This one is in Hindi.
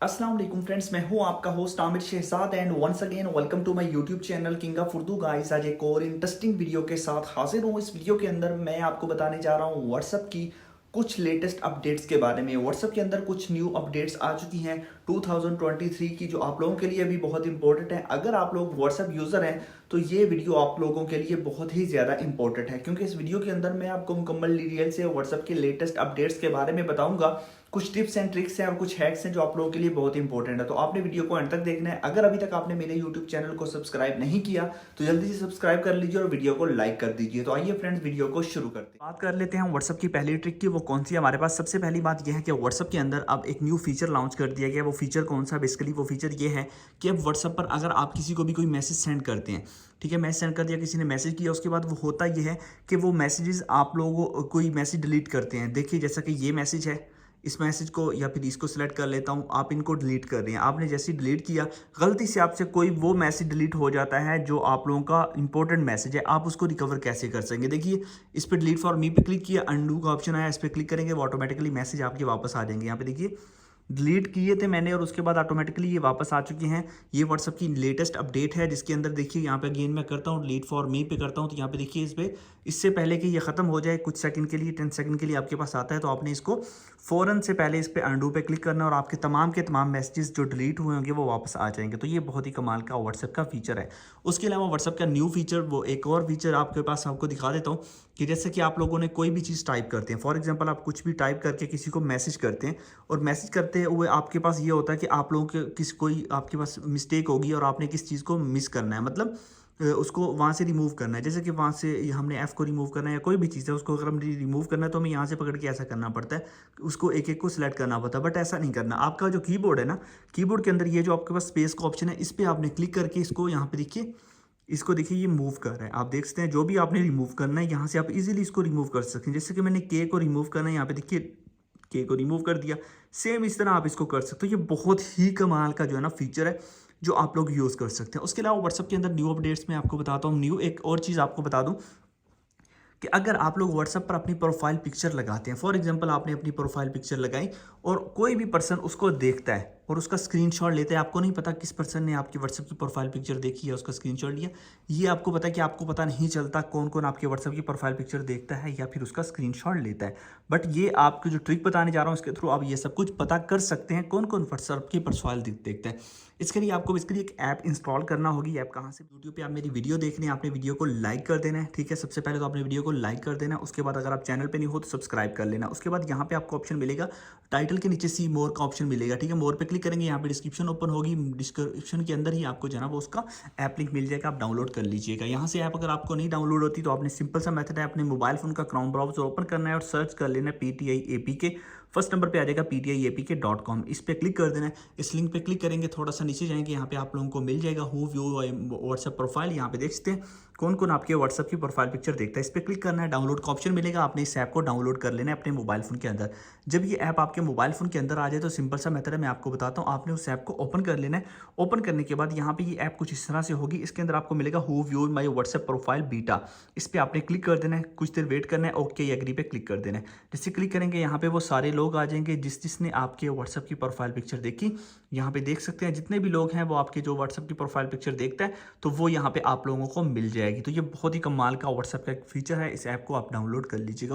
अस्सलाम वालेकुम फ्रेंड्स, मैं हूं आपका host Aamir Shahzad and once again welcome to my YouTube channel king of Urdu guys. आज एक और इंटरेस्टिंग वीडियो के साथ हाजिर हूं। इस वीडियो के अंदर मैं आपको बताने जा रहा हूं व्हाट्सएप की कुछ लेटेस्ट अपडेट्स के बारे में। व्हाट्सएप के अंदर कुछ न्यू अपडेट्स आ चुकी हैं 2023 की, जो आप लोगों के लिए भी बहुत इंपॉर्टेंट है। अगर आप लोग व्हाट्सएप यूज़र हैं तो ये वीडियो आप लोगों के लिए बहुत ही ज़्यादा इंपॉर्टेंट है, क्योंकि इस वीडियो के अंदर मैं आपको मुकम्मल डिटेल से व्हाट्सएप के लेटेस्ट अपडेट्स के बारे में बताऊंगा। कुछ टिप्स एंड ट्रिक्स हैं और कुछ हैक्स हैं जो आप लोगों के लिए बहुत इंपॉर्टेंट है, तो आपने वीडियो को अंत तक देखना है। अगर अभी तक आपने मेरे यूट्यूब चैनल को सब्सक्राइब नहीं किया तो जल्दी से सब्सक्राइब कर लीजिए और वीडियो को लाइक कर दीजिए। तो आइए फ्रेंड्स, वीडियो को शुरू करते हैं। बात कर लेते हैं व्हाट्सएप की पहली ट्रिक की। वो कौन सी है हमारे पास? सबसे पहली बात यह है कि व्हाट्सएप के अंदर अब एक न्यू फीचर लॉन्च कर दिया गया। वो फीचर कौन सा? बेसिकली वो फीचर ये है कि अब व्हाट्सएप पर अगर आप किसी को भी कोई मैसेज सेंड करते हैं, ठीक है, मैसेज सेंड कर दिया, किसी ने मैसेज किया, उसके बाद वो होता ये है कि वो मैसेजेस आप लोगों कोई मैसेज डिलीट करते हैं। देखिए, जैसा कि ये मैसेज है, इस मैसेज को या फिर इसको सिलेक्ट कर लेता हूँ, आप इनको डिलीट कर रहे हैं। आपने जैसे ही डिलीट किया, गलती से आपसे कोई वो मैसेज डिलीट हो जाता है जो आप लोगों का इंपॉर्टेंट मैसेज है। आप उसको रिकवर कैसे कर सकेंगे? देखिए, इस पर डिलीट फॉर मी पे क्लिक किया, अंडू का ऑप्शन आया, इस पर क्लिक करेंगे, वो ऑटोमेटिकली मैसेज आपके वापस आ जाएंगे। यहाँ पे देखिए, डिलीट किए थे मैंने और उसके बाद ऑटोमेटिकली ये वापस आ चुके हैं। ये व्हाट्सअप की लेटेस्ट अपडेट है, जिसके अंदर देखिए यहाँ पे अगेन मैं करता हूँ डिलीट फॉर मी पे करता हूँ, तो यहाँ पे देखिए इस पे इससे पहले कि ये ख़त्म हो जाए कुछ सेकंड के लिए, 10 सेकंड के लिए आपके पास आता है, तो आपने इसको फ़ौरन से पहले इस पे अंडू पे क्लिक करना और आपके तमाम के तमाम मैसेजेस जो डिलीट हुए होंगे वो वापस आ जाएंगे। तो ये बहुत ही कमाल का व्हाट्सएप का फीचर है। उसके अलावा व्हाट्सएप का न्यू फीचर, वो एक और फीचर आपके पास आपको दिखा देता हूँ कि जैसे कि आप लोगों ने कोई भी चीज़ टाइप करते हैं, फॉर एग्जांपल आप कुछ भी टाइप करके किसी को मैसेज करते हैं और मैसेज करते हुए आपके पास ये होता है कि आप लोगों के किस कोई आपके पास मिस्टेक होगी और आपने किस चीज़ को मिस करना है, मतलब उसको वहाँ से रिमूव करना है। जैसे कि वहाँ से हमने एफ़ को रिमूव करना है या कोई भी चीज़ है उसको अगर हमें रिमूव करना है तो हमें यहाँ से पकड़ के ऐसा करना पड़ता है, उसको एक एक को सिलेक्ट करना पड़ता है। बट ऐसा नहीं करना। आपका जो कीबोर्ड है ना, कीबोर्ड के अंदर ये जो आपके पास स्पेस का ऑप्शन है, इस पर आपने क्लिक करके इसको यहाँ पे देखिए, इसको देखिए ये मूव कर रहा है। आप देख सकते हैं जो भी आपने रिमूव करना है यहाँ से आप इजीली इसको रिमूव कर सकते हैं। जैसे कि मैंने के को रिमूव करना है, यहाँ पे देखिए के को रिमूव कर दिया। सेम इस तरह आप इसको कर सकते हो। ये बहुत ही कमाल का जो है ना फीचर है जो आप लोग यूज़ कर सकते हैं। उसके अलावा व्हाट्सएप के अंदर न्यू अपडेट्स में आपको बताता हूँ। न्यू एक और चीज़ आपको बता दूँ कि अगर आप लोग व्हाट्सएप पर अपनी प्रोफाइल पिक्चर लगाते हैं, फॉर एग्जांपल आपने अपनी प्रोफाइल पिक्चर लगाई और कोई भी पर्सन उसको देखता है और उसका स्क्रीनशॉट लेता है, आपको नहीं पता किस पर्सन ने आपकी व्हाट्सएप की प्रोफाइल पिक्चर देखी है, उसका स्क्रीनशॉट लिया, ये आपको पता है कि आपको पता नहीं चलता कौन कौन आपके व्हाट्सएप की प्रोफाइल पिक्चर देखता है या फिर उसका स्क्रीनशॉट लेता है। बट ये आपको जो ट्रिक बताने जा रहा हूँ, इसके थ्रू आप ये सब कुछ पता कर सकते हैं कौन कौन व्हाट्सएप की प्रोफाइल देखता है। इसके लिए आपको इसके लिए एक ऐप इंस्टॉल करना होगी। ऐप कहाँ से? यूट्यूब पे आप मेरी वीडियो देख रहे हैं, आपने वीडियो को लाइक कर देना है, ठीक है। सबसे पहले तो आपने वीडियो को लाइक कर देना है। उसके बाद अगर आप चैनल पे नहीं हो तो सब्सक्राइब कर लेना। उसके बाद यहाँ पे आपको ऑप्शन मिलेगा, टाइटल के नीचे सी मोर का ऑप्शन मिलेगा, ठीक है। मोर पे क्लिक करेंगे, यहाँ पे डिस्क्रिप्शन ओपन होगी, डिस्क्रिप्शन के अंदर ही आपको जो है ना वो उसका ऐप लिंक मिल जाएगा, आप डाउनलोड कर लीजिएगा। यहाँ से ऐप अगर आपको नहीं डाउनलोड होती तो आपने सिंपल सा मेथड है, अपने मोबाइल फोन का क्रोम ब्राउजर ओपन करना है और सर्च कर लेना है PTI APK। फर्स्ट नंबर पे आ जाएगा PTIAPK.com। इस पर क्लिक कर देना है। इस लिंक पे क्लिक करेंगे, थोड़ा सा नीचे जाएंगे, यहाँ पे आप लोगों को मिल जाएगा हु व्यू व्हाट्सएप प्रोफाइल। यहाँ पे देख सकते हैं कौन कौन आपके व्हाट्सएप की प्रोफाइल पिक्चर देखता है। इस पर क्लिक करना है, डाउनलोड का ऑप्शन मिलेगा, आपने इस ऐप को डाउनलोड कर लेना है अपने मोबाइल फोन के अंदर। जब ये ऐप आपके मोबाइल फोन के अंदर आ जाए तो सिंपल सा मेथड है, मैं आपको बताता हूँ। आपने उस ऐप को ओपन कर लेना है। ओपन करने के बाद यहाँ पे ये ऐप कुछ इस तरह से होगी। इसके अंदर आपको मिलेगा who view my WhatsApp profile beta. इस पर आपने क्लिक कर देना है, कुछ देर वेट करना है, ओके एग्री पे क्लिक कर देना है। जैसे क्लिक करेंगे यहाँ पे वो सारे लोग आ जाएंगे जिसने आपके व्हाट्सएप की प्रोफाइल पिक्चर देखी। यहाँ पे देख सकते हैं जितने भी लोग हैं वो आपके जो व्हाट्सएप की प्रोफाइल पिक्चर देखता है तो वो यहाँ पे आप लोगों को मिल जाएगी। तो ये बहुत ही कमाल का व्हाट्सएप का एक फीचर है, इस ऐप को आप डाउनलोड कर लीजिएगा।